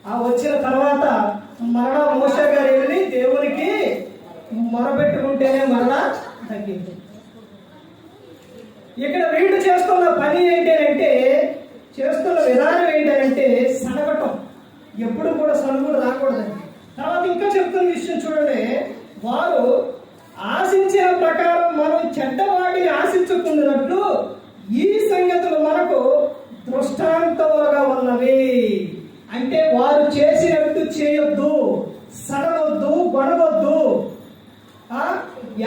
ఆ వచ్చిన తర్వాత మరలా మోషే గారు వెళ్ళి దేవునికి మొరపెట్టుకుంటేనే మరలా తగ్గింది. ఇక్కడ వీళ్ళు చేస్తున్న పని ఏంటంటే, చేస్తున్న విధానం ఏంటంటే సనగటం. ఎప్పుడు కూడా సనుగుడు రాకూడదండి. తర్వాత ఇంకా చెప్తున్న విషయం చూడండి, వారు ఆశించిన ప్రకారం మనం చెడ్డవాడిని ఆశించుకున్నట్లు ఈ సంగతులు మనకు దృష్టాంతములుగా ఉన్నవి. అంటే వారు చేసినట్టు చేయొద్దు, సడవద్దు, గొడవద్దు.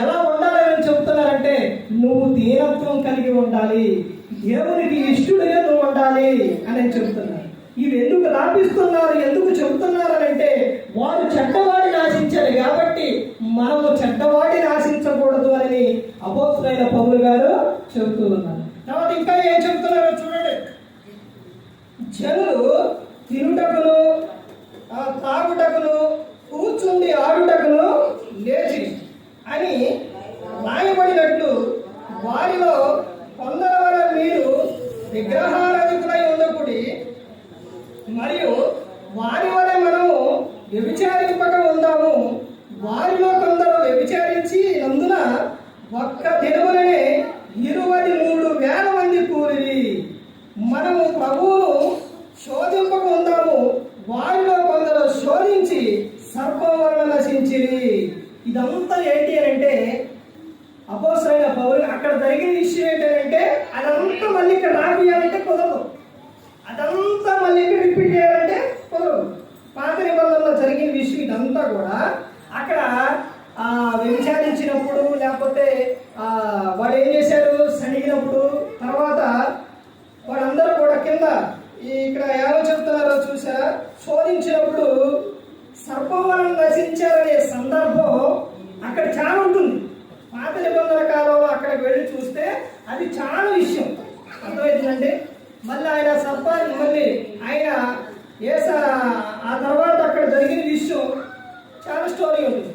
ఎలా ఉండాలని చెప్తున్నారంటే నువ్వు దీనత్వం కలిగి ఉండాలి, దేవునికి ఇష్టడుగా నువ్వు ఉండాలి అని చెప్తున్నారు. ఇవి ఎందుకు రాపిస్తున్నారు, ఎందుకు చెబుతున్నారు అంటే వారు చెడ్డవాడిని ఆశించారు కాబట్టి మనము చెడ్డవాడిని ఆశించకూడదు అని అపోస్తలుడైన పౌలు గారు చెబుతూ ఉన్నారు. తర్వాత ఇంకా ఏం చెబుతున్నారో చూడండి, జనులు తినుటకును తాగుటకును కూర్చుండి ఆడుటకును లేచి అని రాయబడినట్లు వారిలో కొందరు వల్ల మీరు విగ్రహారాధకులై ఉండకూడి, మరియు వారి వల్ల మనము వ్యభిచారింపక ఉందాము. వారిలో కొందరు వ్యభిచారించి నందున ఒక్క దినములనే 23,000 మంది కూలిరి. మనము ప్రభువును శోధింపక ఉందాము. వారిలో కొందరు శోధించి సర్పం వలన నశించిరి. ఇదంతా ఏంటి అంటే అపోస్తలుడైన పౌలు అక్కడ జరిగిన విషయం ఏంటంటే అదంతా మళ్ళీ ఇక్కడ రాపియాలంటే కుదరదు, అదంతా మళ్ళీ ఇక్కడ రిపీట్ చేయాలంటే కుదరదు. పాత నిబంధనలో జరిగిన విషయం ఇదంతా కూడా అక్కడ విచారించినప్పుడు, లేకపోతే వాడు ఏం చేశారు సనిగినప్పుడు, తర్వాత వాడందరూ కూడా కింద ఇక్కడ ఏమో చెప్తున్నారో చూసారా, శోధించినప్పుడు సర్పం వలన నశించారనే సందర్భం అక్కడ చాలా ఉంటుంది. పాత నిబంధన కాలంలో అక్కడికి వెళ్ళి చూస్తే అది చాలా విషయం అర్థమవుతుందండి. మళ్ళీ ఆయన సర్పాన్ని మళ్ళీ ఆయన ఆ తర్వాత అక్కడ జరిగిన విషయం చాలా స్టోరీ ఉంటుంది.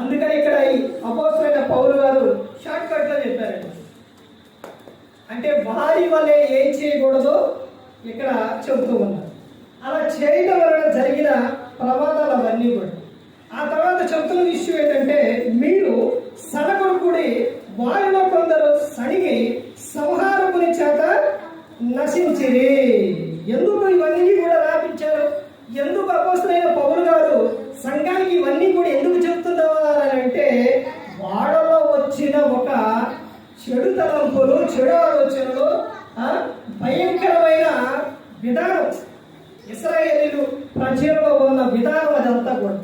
అందుకని ఇక్కడ ఈ అపోస్తలుడైన పౌలు గారు షార్ట్ కట్ లో చెప్పారండి. అంటే వారి వల్లే ఏం చేయకూడదో ఇక్కడ చెబుతూ ఉన్నారు. అలా చేయడం వలన జరిగిన ప్రమాదాలు అవన్నీ కూడా. ఆ తర్వాత చెబుతున్న విషయం ఏంటంటే మీరు సనగొడుకుడి, వారిలో కొందరు సనిగి సంహారకుని చేత నశించిరి. ఎందుకు ఇవన్నీ కూడా రాపించారు? ఎందుకు అపోస్తలుడైన పౌలు గారు సంఘానికి ఇవన్నీ కూడా ఎందుకు చెప్తున్నారంటే వాడలో వచ్చిన ఒక చెడు తలంపులు, చెడు ఆలోచనలు, భయంకరమైన విధానం, ఇశ్రాయేలీయులు ప్రజల్లో ఉన్న విధానం అదంతా కూడా.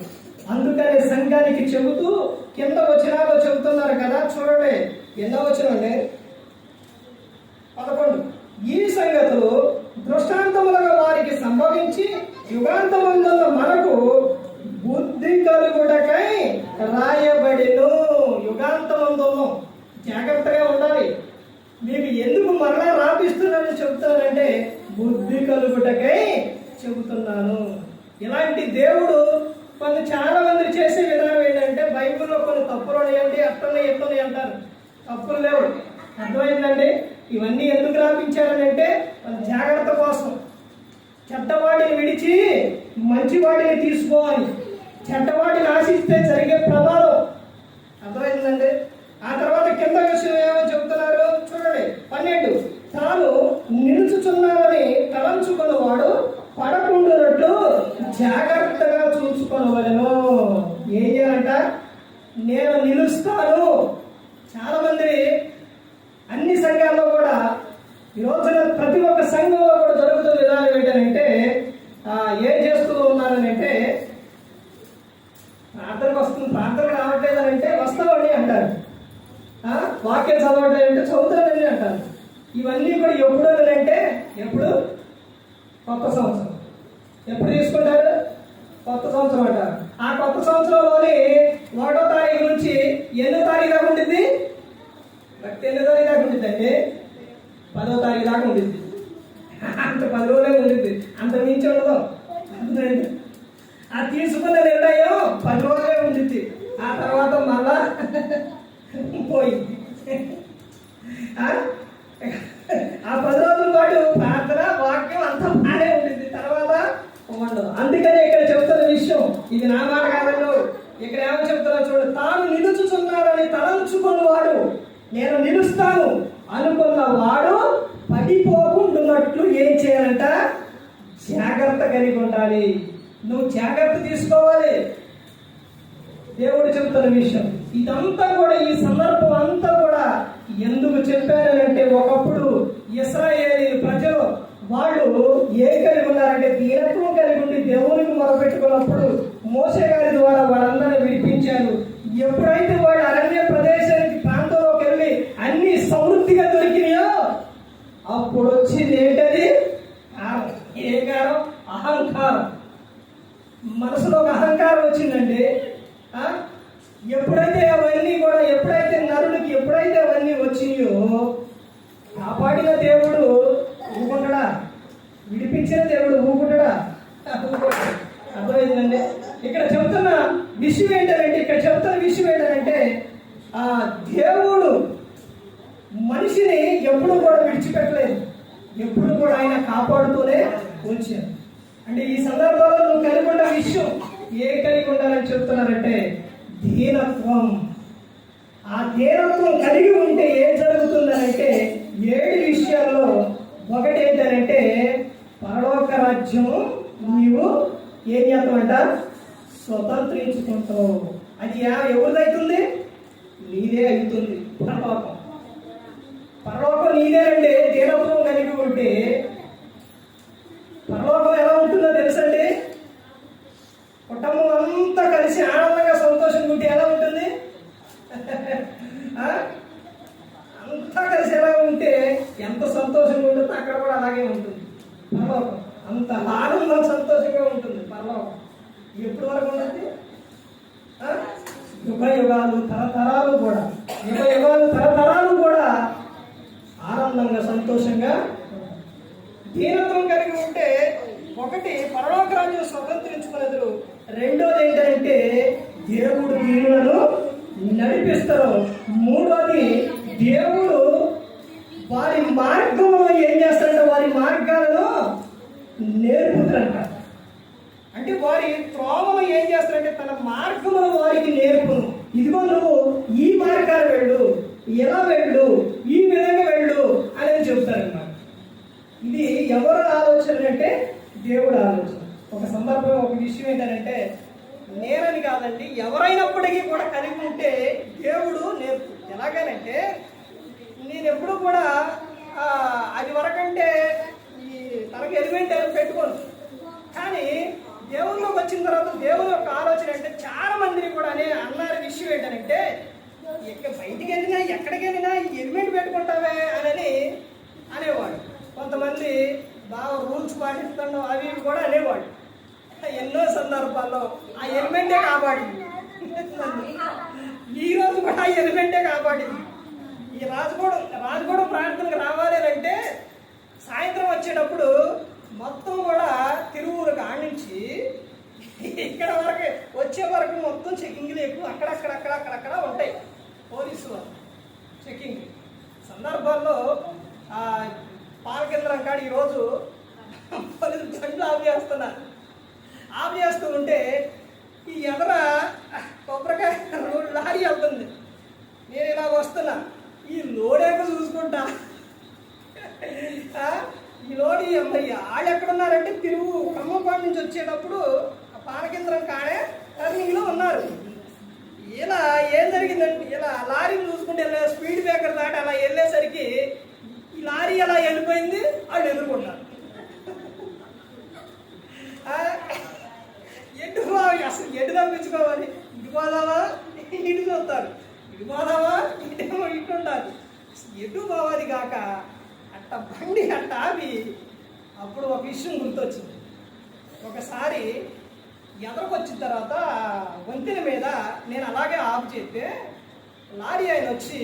అందుకని సంఘానికి చెబుతూ కింద వచనాలు చెబుతున్నారు కదా, చూడండి ఎన్నో వచనండి 11. ఈ సంగతులు దృష్టాంతములుగా వారికి సంభవించి యుగాంతమందున్న మనకు బుద్ధి కలుగుటకై రాయబడిను. యుగాంతమందును జాగ్రత్తగా ఉండాలి. మీకు ఎందుకు మరలా రాపిస్తున్నానని చెబుతానంటే బుద్ధి కలుగుటకై చెబుతున్నాను. ఇలాంటి దేవుడు కొన్ని చాలా మంది చేసే విధానం ఏంటంటే బైబిల్లో కొన్ని తప్పులు ఉన్నాయండి, అట్లనే ఎట్లనే అంటారు. తప్పులు లేవు, అర్థమైందండి. ఇవన్నీ ఎందుకు రాపించారనంటే జాగ్రత్త కోసం. చెడ్డవాడిని విడిచి మంచివాడిని తీసుకోవాలి. చెడ్డవాడిని ఆశిస్తే జరిగే ప్రమాదం అర్థమైందండి. ఆ తర్వాత కింద విషయం ఏమో చెబుతున్నారు చూడండి 12. తాను నిలుచుచున్నానని తలంచుకున్నవాడు పడకుండునట్లు జాగ్రత్తగా చూసుకొనవలెను. ఏం చేయాలంట? నేను నిలుస్తాను. చాలా మంది అన్ని సంఘాల్లో కూడా ఈ రోజున ప్రతి ఒక్క సంఘంలో కూడా జరుగుతున్న విధానం ఏంటంటే ఏం చేస్తూ ఉన్నారనంటే ప్రార్థనకు రావట్లేదని అంటే వస్తామని అంటారు, వాక్యం చదవట్లేదంటే చదువుతానని అంటారు. ఇవన్నీ కూడా ఎప్పుడు అంటే ఎప్పుడు కొత్త సంవత్సరం. ఎప్పుడు తీసుకుంటారు? కొత్త సంవత్సరం అంటారు. ఆ కొత్త సంవత్సరంలోని 1వ తారీఖు నుంచి 8వ తారీఖు దాకా ఉంటుంది. భక్తి 8వ తారీఖు దాకా ఉంటుందండి. 10వ తారీఖు దాకా ఉండిద్ది. అంత 10 రోజులే ఉండిద్ది, అంత మించి ఉండదు. ఆ తీసుకున్న నిర్ణయం 10 రోజులే ఉండిద్ది, ఆ తర్వాత మళ్ళా పోయింది. ఆ 10 రోజుల పాటు ప్రార్థన వాక్యం అంతా బాగానే ఉండిద్ది, తర్వాత ఉండదు. అందుకనే ఇక్కడ చెప్తున్న విషయం, ఇది నా మాట కాదండు, ఇక్కడ ఏమో చెప్తున్నా చూడండి. తాను నిలుచుచున్నాడని తలంచుకున్నవాడు నేను నిలుస్తాను అనుకున్న వాడు పడిపోకుండాన్నట్లు ఏం చేయాలంట? జాగ్రత్త కలిగి ఉండాలి. నువ్వు జాగ్రత్త తీసుకోవాలి. దేవుడు చెబుతున్న విషయం ఇదంతా కూడా, ఈ సందర్భం అంతా కూడా ఎందుకు చెప్పారంటే, ఒకప్పుడు ఇశ్రాయేలు ప్రజలు వాళ్ళు ఏ కలిగి ఉన్నారంటే దీనత్వం కలిగి ఉండి దేవునికి మొరపెట్టుకున్నప్పుడు మోషే గారి ద్వారా వాళ్ళందరినీ విడిపించారు. ఎప్పుడైతే వాళ్ళు అరణ్య ప్రదేశానికి ప్రాంతంలోకి వెళ్ళి అన్ని సమృద్ధిగా దొరికినాయో అప్పుడు వచ్చింది ఏంటది? అహంకారం. మనసులో ఒక అహంకారం వచ్చిందండి. ఎప్పుడైతే అవన్నీ కూడా, ఎప్పుడైతే నరునికి ఎప్పుడైతే అవన్నీ వచ్చినాయో, కాపాడిన దేవుడు ఊకుంటాడా? విడిపించిన దేవుడు ఊకుంటాడా? అర్థమైందండి. ఇక్కడ చెప్తున్న విషయం ఏంటంటే ఆ దేవుడు మనిషిని ఎప్పుడు కూడా విడిచిపెట్టలేదు, ఎప్పుడు కూడా ఆయన కాపాడుతూనే ఉంచారు. అంటే ఈ సందర్భంలో నువ్వు కలిగి ఉన్న విషయం కలిగి ఉండాలని చెప్తున్నారంటే దీనత్వం. ఆ దీనత్వం కలిగి ఉంటే ఏం జరుగుతుందనంటే 7 విషయాల్లో ఒకటి ఏంటంటే పరలోక రాజ్యము నీవు ఏం చేస్తామంట? స్వతంత్రించుకుంటావు. అది ఎవరిదైతుంది? నీదే అవుతుంది. పరలోకం నీదేనండి. దీనత్వం కలిగి ఉంటే పరలోకం ఎలా ఉంటుందో తెలుసండి? కుటుంబం అంతా కలిసి ఆనందంగా సంతోషంగా ఉంటే ఎలా ఉంటుంది? అంతా కలిసి ఎలా ఉంటే ఎంత సంతోషంగా ఉంటుందో అక్కడ కూడా అలాగే ఉంటుంది పరలోకం. అంత ఆనందం సంతోషంగా ఉంటుంది పరలోకం. ఎప్పుడు వరకు ఉంటుంది? యుగాలు తరతరాలు కూడా ఆనందంగా సంతోషంగా దీనత్వం కలిగి ఉంటే ఒకటి పరలోక రాజ్యం స్వతంత్రించుకునేది. రెండోది ఏంటంటే దేవుడు వీరులను నడిపిస్తారు. మూడోది దేవుడు వారి మార్గంలో ఏం చేస్తారంటే వారి మార్గాలను నేర్పుతారంట. అంటే వారి త్రోవను ఏం చేస్తారంటే తన మార్గమును వారికి నేర్పును. ఇదిగో నువ్వు ఈ మార్గాలు వెళ్ళు, ఎలా వెళ్ళు, ఈ విధంగా వెళ్ళు అని చెప్తారన్నమాట. ఇది ఎవరు ఆలోచన అంటే దేవుడు ఆలోచన. ఒక సందర్భం, ఒక విషయం ఏంటంటే నేనని కాదండి, ఎవరైనప్పటికీ కూడా కలిగి ఉంటే దేవుడు నేర్పు. ఎలాగనంటే నేను ఎప్పుడు కూడా అది వరకంటే ఈ తనకు ఎలిమెంట్ పెట్టుకోను. కానీ దేవుళ్ళకి వచ్చిన తర్వాత దేవుని యొక్క ఆలోచన అంటే చాలా మందిని కూడా అన్నారు విషయం ఏంటంటే బయటికి వెళ్ళినా ఎక్కడికి వెళ్ళినా ఎలిమెంట్ పెట్టుకుంటావే అని అనేవాడు. కొంతమంది బాగా రూల్స్ పాటిస్తాడు అవి కూడా అనేవాడు. ఎన్నో సందర్భాల్లో ఆ ఎలిమెంటే కాపాడింది. ఈ రోజు కూడా ఆ ఎలిమెంటే కాపాడింది. ఈ రాజుగూడ ప్రాంతానికి రావాలి అంటే సాయంత్రం వచ్చేటప్పుడు మొత్తం కూడా తిరువురు ఆడించి ఇక్కడ వరకు వచ్చే వరకు మొత్తం చెకింగ్లు ఎక్కువ అక్కడక్కడ ఉంటాయి. పోలీసు వాళ్ళు చెకింగ్ సందర్భాల్లో పాలకేంద్రం కాడ ఈరోజు పోలీసు బండ్లు ఆఫ్ చేస్తూ ఉంటే ఈ ఎదర కొబ్బరికాయ లారీ వెళ్తుంది. నేను ఇలా వస్తున్నా, ఈ లోడేక చూసుకుంటా, ఈ లోడ్ వాళ్ళు ఎక్కడున్నారంటే తిరుగు ఖమ్మంపాడు నుంచి వచ్చేటప్పుడు పాలకేంద్రం కాడే టర్నింగ్లో ఉన్నారు. ఇలా ఏం జరిగిందంటే ఇలా లారీని చూసుకుంటే స్పీడ్ బ్రేకర్ దాటి అలా వెళ్ళేసరికి ఈ లారీ అలా వెళ్ళిపోయింది, వాళ్ళు ఎదుర్కొన్నారు. అసలు ఎటు తప్పించుకోవాలి? ఇటు పోదావా ఇటు చూస్తారు, ఇటు పోదావా ఇటేమో ఇటు ఉండాలి, ఎటు పోవాలి కాక అట్ట బండి అట్ట ఆపి. అప్పుడు ఒక విషయం గుర్తొచ్చింది. ఒకసారి ఎదరకొచ్చిన తర్వాత వంతెన మీద నేను అలాగే ఆపు చేస్తే లారీ ఆయన వచ్చి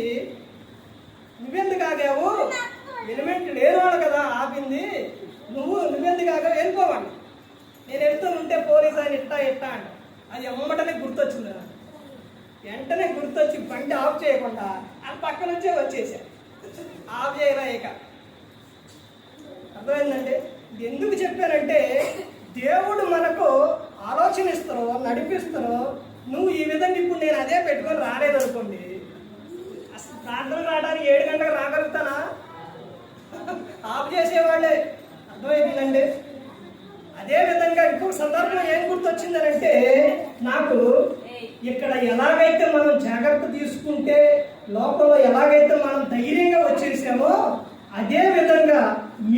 నువ్వెందుకు ఆగావు ఎలిమెంట్ లేనివాడు కదా ఆపింది, నువ్వెందుకు కాక వెళ్ళిపోవాలి. నేను వెళ్తూ ఉంటే పోలీసు ఆయన ఇట్టా అంట. అది ఎమ్మటనే గుర్తొచ్చింది నాకు. వెంటనే గుర్తొచ్చి బండి ఆఫ్ చేయకుండా ఆ పక్క నుంచే వచ్చేసా. ఆఫ్ చేయరా ఇక. అర్థమైందంటే ఎందుకు చెప్పారంటే దేవుడు మనకు ఆలోచన ఇస్తారో నడిపిస్తారో. నువ్వు ఈ విధంగా ఇప్పుడు నేను అదే పెట్టుకొని రాలేదనుకోండి, అసలు ప్రార్థన రావడానికి 7 గంటలకు రాగలుగుతానా? ఆఫ్ చేసేవాళ్ళే. అర్థమైందండి. అదే విధంగా ఇంకొక సందర్భం ఏం గుర్తొచ్చిందనంటే నాకు ఇక్కడ ఎలాగైతే మనం జాగ్రత్త తీసుకుంటే లోకంలో ఎలాగైతే మనం ధైర్యంగా వచ్చేసామో అదే విధంగా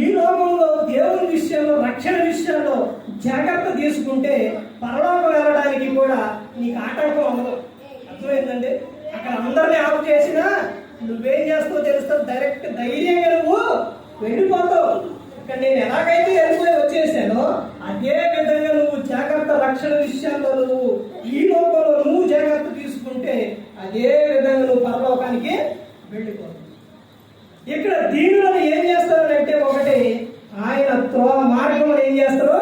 ఈ లోకంలో దేవుని విషయంలో రక్షణ విషయంలో జాగ్రత్త తీసుకుంటే పరలోకం వెళ్ళడానికి కూడా నీకు ఆటంకం ఉండదు. అర్థమైందండి. అక్కడ అందరినీ ఆఫ్ చేసినా నువ్వేం చేస్తావో తెలుస్తావు. డైరెక్ట్ ధైర్యంగా నువ్వు వెళ్ళిపోతావు. ఇక్కడ నేను ఎలాగైతే వెళ్ళిపోయి వచ్చేసానో అదే విధంగా నువ్వు జాగ్రత్త రక్షణ విషయాల్లో నువ్వు ఈ లోకంలో నువ్వు జాగ్రత్త తీసుకుంటే అదే విధంగా నువ్వు పరలోకానికి వెళ్ళిపోతావు. ఇక్కడ దీనులను ఏం చేస్తారంటే ఒకటి ఆయన మార్గంలో ఏం చేస్తారో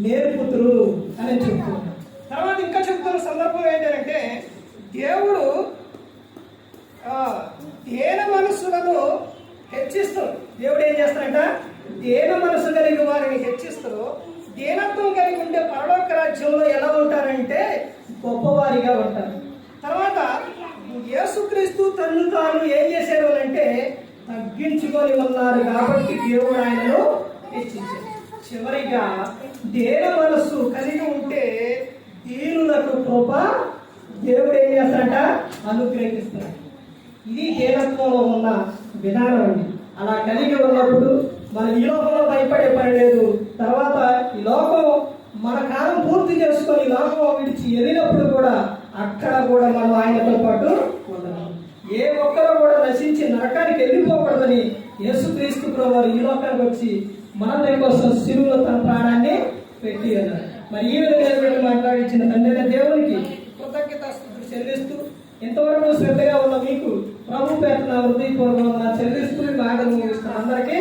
నేర్పుతురు అని చెప్తున్నారు. తర్వాత ఇంకా చెప్తున్న సందర్భం ఏంటంటే దేవుడు దేన మనస్సులను హెచ్చిస్తారు. దేవుడు ఏం చేస్తారంట దేన మనసు కలిగి వారిని హెచ్చిస్తారు. దీనత్వం కలిగి ఉంటే పరలోక రాజ్యంలో ఎలా ఉంటారంటే గొప్పవారిగా ఉంటారు. తర్వాత యేసుక్రీస్తు తన్ను తాను ఏం చేశారు అంటే తగ్గించుకొని ఉన్నారు కాబట్టి దేవుడు ఆయనను హెచ్చించారు. చివరిగా దేన మనస్సు కలిగి ఉంటే దీనులకు కృప దేవుడు ఏం చేస్తారంట అనుగ్రహిస్తాడు. ఇది దేనత్వంలో ఉన్న విధానం అండి. అలా కలిగి ఉన్నప్పుడు మనం ఈ లోకంలో భయపడే పని లేదు. తర్వాత ఈ లోకం మన కాలం పూర్తి చేసుకొని లోకం విడిచి వెళ్ళినప్పుడు కూడా అక్కడ కూడా మనం ఆయనతో పాటు ఉండాలి. ఏ ఒక్కరు కూడా నశించి నరకానికి వెళ్ళిపోకూడదని యేసుక్రీస్తు ప్రభువు ఈ లోకానికి వచ్చి మన కోసం శిలువలో తన ప్రాణాన్ని పెట్టి అన్నారు. మరి ఈ విధంగా మాట్లాడించిన తండ్రి దేవునికి కృతజ్ఞతాస్తుతులు చెల్లిస్తూ ఇంతవరకు శ్రద్ధగా ఉన్న మీకు ప్రభు పేరున హృదయపూర్వకంగా చెల్లిస్తూ బాగా ముగిస్తున్న అందరికీ